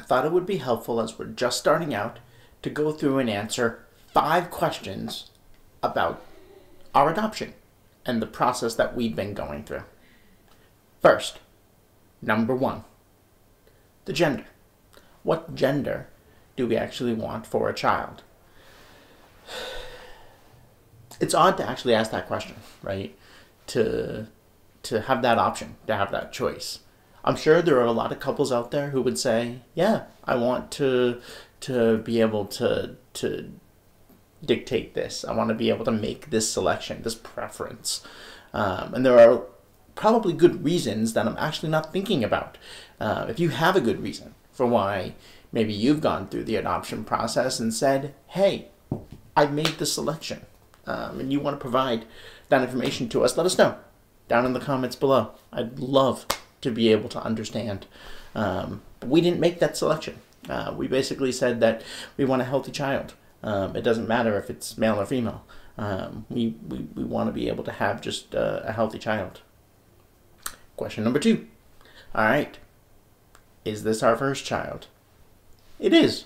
thought it would be helpful, as we're just starting out, to go through and answer 5 questions about our adoption and the process that we've been going through. First, number 1, the gender. What gender do we actually want for a child? It's odd to actually ask that question, right? To have that option, to have that choice. I'm sure there are a lot of couples out there who would say, yeah, I want to be able to dictate this. I want to be able to make this selection, this preference. And there are probably good reasons that I'm actually not thinking about. If you have a good reason for why maybe you've gone through the adoption process and said, hey, I've made this selection, and you want to provide that information to us, let us know down in the comments below. I'd love to be able to understand. We didn't make that selection. We basically said that we want a healthy child. It doesn't matter if it's male or female. We want to be able to have just a healthy child. Question number 2. All right. Is this our first child? It is.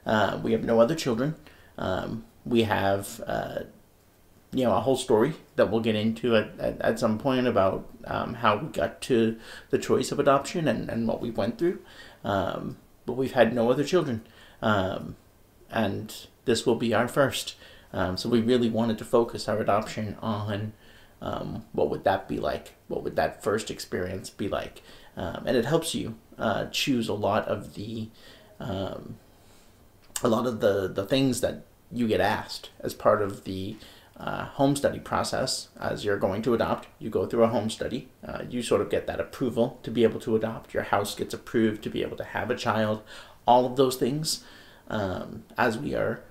We have no other children. We have a whole story that we'll get into at some point about how we got to the choice of adoption and what we went through. But we've had no other children. And this will be our first. So we really wanted to focus our adoption on what would that be like? What would that first experience be like? And it helps you choose a lot of the things that you get asked as part of the home study process. As you're going to adopt, you go through a home study. You sort of get that approval to be able to adopt. Your house gets approved to be able to have a child. All of those things, as we are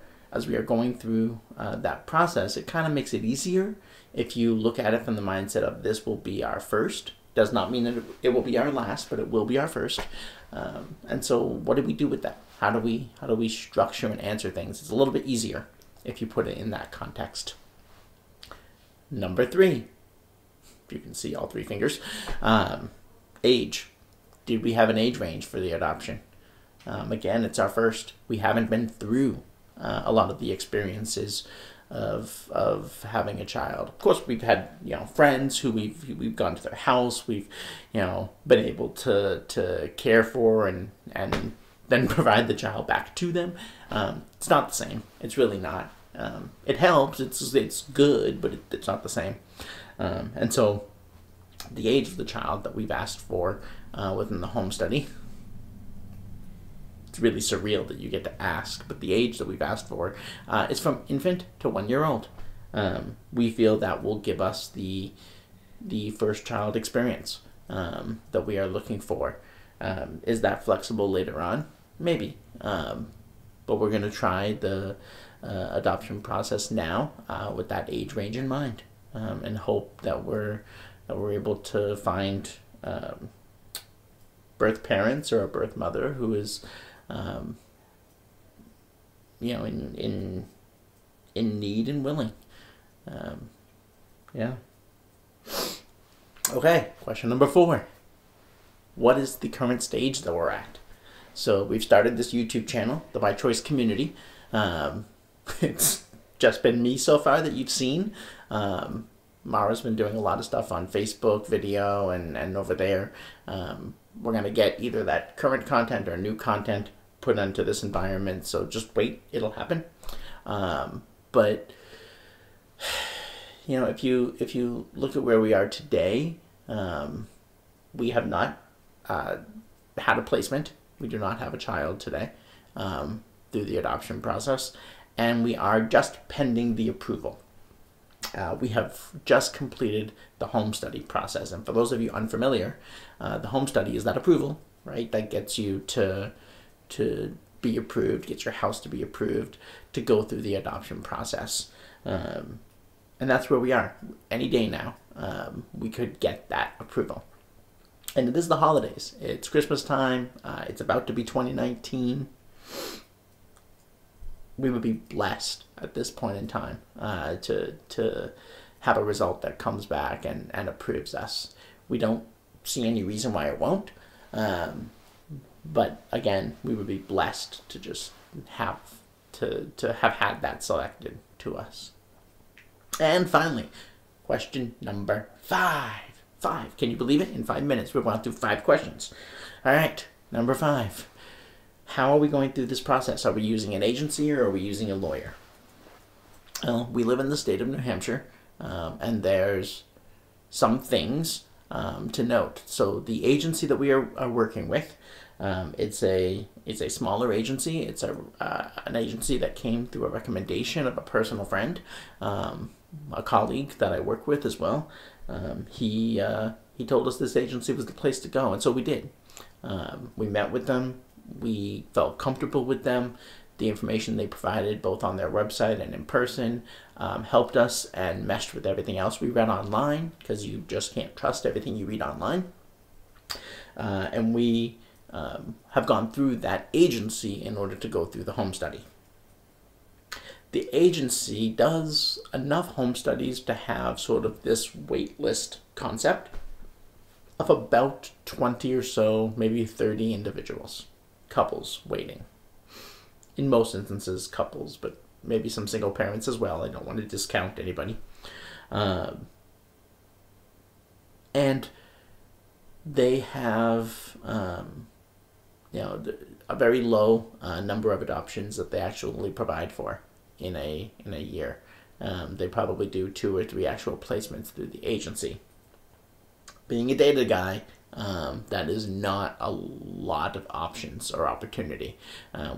going through that process, it kind of makes it easier if you look at it from the mindset of this will be our first. Does not mean that it will be our last, but it will be our first. And so what do we do with that? How do we structure and answer things? It's a little bit easier if you put it in that context. Number 3, if you can see all 3 fingers, age. Did we have an age range for the adoption? Again, it's our first. We haven't been through a lot of the experiences of having a child. Of course, we've had friends who we've gone to their house. We've been able to care for and then provide the child back to them. It's not the same. It's really not. It helps. It's good, but it's not the same. And so the age of the child that we've asked for within the home study, it's really surreal that you get to ask, but the age that we've asked for is from infant to 1-year-old. We feel that will give us the first child experience that we are looking for. Is that flexible later on? Maybe. But we're going to try the adoption process now with that age range in mind, and hope that we're able to find birth parents or a birth mother who is in need and willing. Okay, question number 4. What is the current stage that we're at? So we've started this YouTube channel, the By Choice Community. It's just been me so far that you've seen. Mara's been doing a lot of stuff on Facebook video and over there. We're going to get either that current content or new content put into this environment, so just wait, it'll happen. But if you look at where we are today, we have not had a placement. We do not have a child today through the adoption process, and we are just pending the approval. We have just completed the home study process, and for those of you unfamiliar, the home study is that approval, right? That gets you to be approved, gets your house to be approved, to go through the adoption process. And that's where we are. Any day now, we could get that approval. And it is the holidays. It's Christmas time. It's about to be 2019. We would be blessed at this point in time to have a result that comes back and approves us. We don't see any reason why it won't. But again, we would be blessed to just have to have had that selected to us. And finally, question number 5. 5. Can you believe it? In 5 minutes, we've gone through 5 questions. All right, number 5. How are we going through this process? Are we using an agency or are we using a lawyer? Well, we live in the state of New Hampshire, and there's some things to note. So the agency that we are working with, it's a smaller agency. It's an agency that came through a recommendation of a personal friend, a colleague that I work with as well. He told us this agency was the place to go, and so we did. We met with them. We felt comfortable with them. The information they provided, both on their website and in person, helped us and meshed with everything else we read online, because you just can't trust everything you read online. And we have gone through that agency in order to go through the home study. The agency does enough home studies to have sort of this wait list concept of about 20 or so, maybe 30 individuals, couples waiting. In most instances, couples, but maybe some single parents as well. I don't want to discount anybody. And they have, a very low number of adoptions that they actually provide for in a year. They probably do 2 or 3 actual placements through the agency. Being a data guy, that is not a lot of options or opportunity.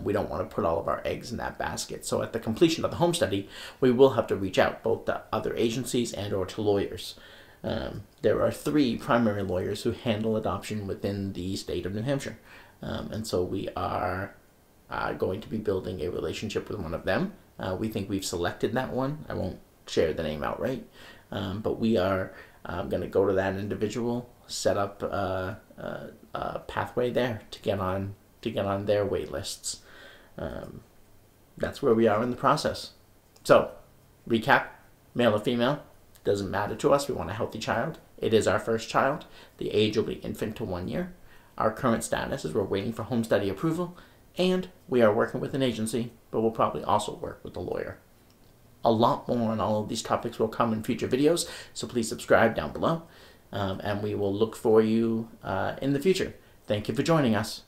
We don't want to put all of our eggs in that basket. So at the completion of the home study, we will have to reach out both to other agencies and or to lawyers. There are 3 primary lawyers who handle adoption within the state of New Hampshire. And so we are going to be building a relationship with one of them. We think we've selected that one. I won't share the name outright, but we are going to go to that individual, set up a pathway there to get on their wait lists. That's where we are in the process. So, recap: male or female, doesn't matter to us. We want a healthy child. It is our first child. The age will be infant to 1 year. Our current status is we're waiting for home study approval, and we are working with an agency, but we'll probably also work with a lawyer. A lot more on all of these topics will come in future videos, so please subscribe down below, and we will look for you in the future. Thank you for joining us.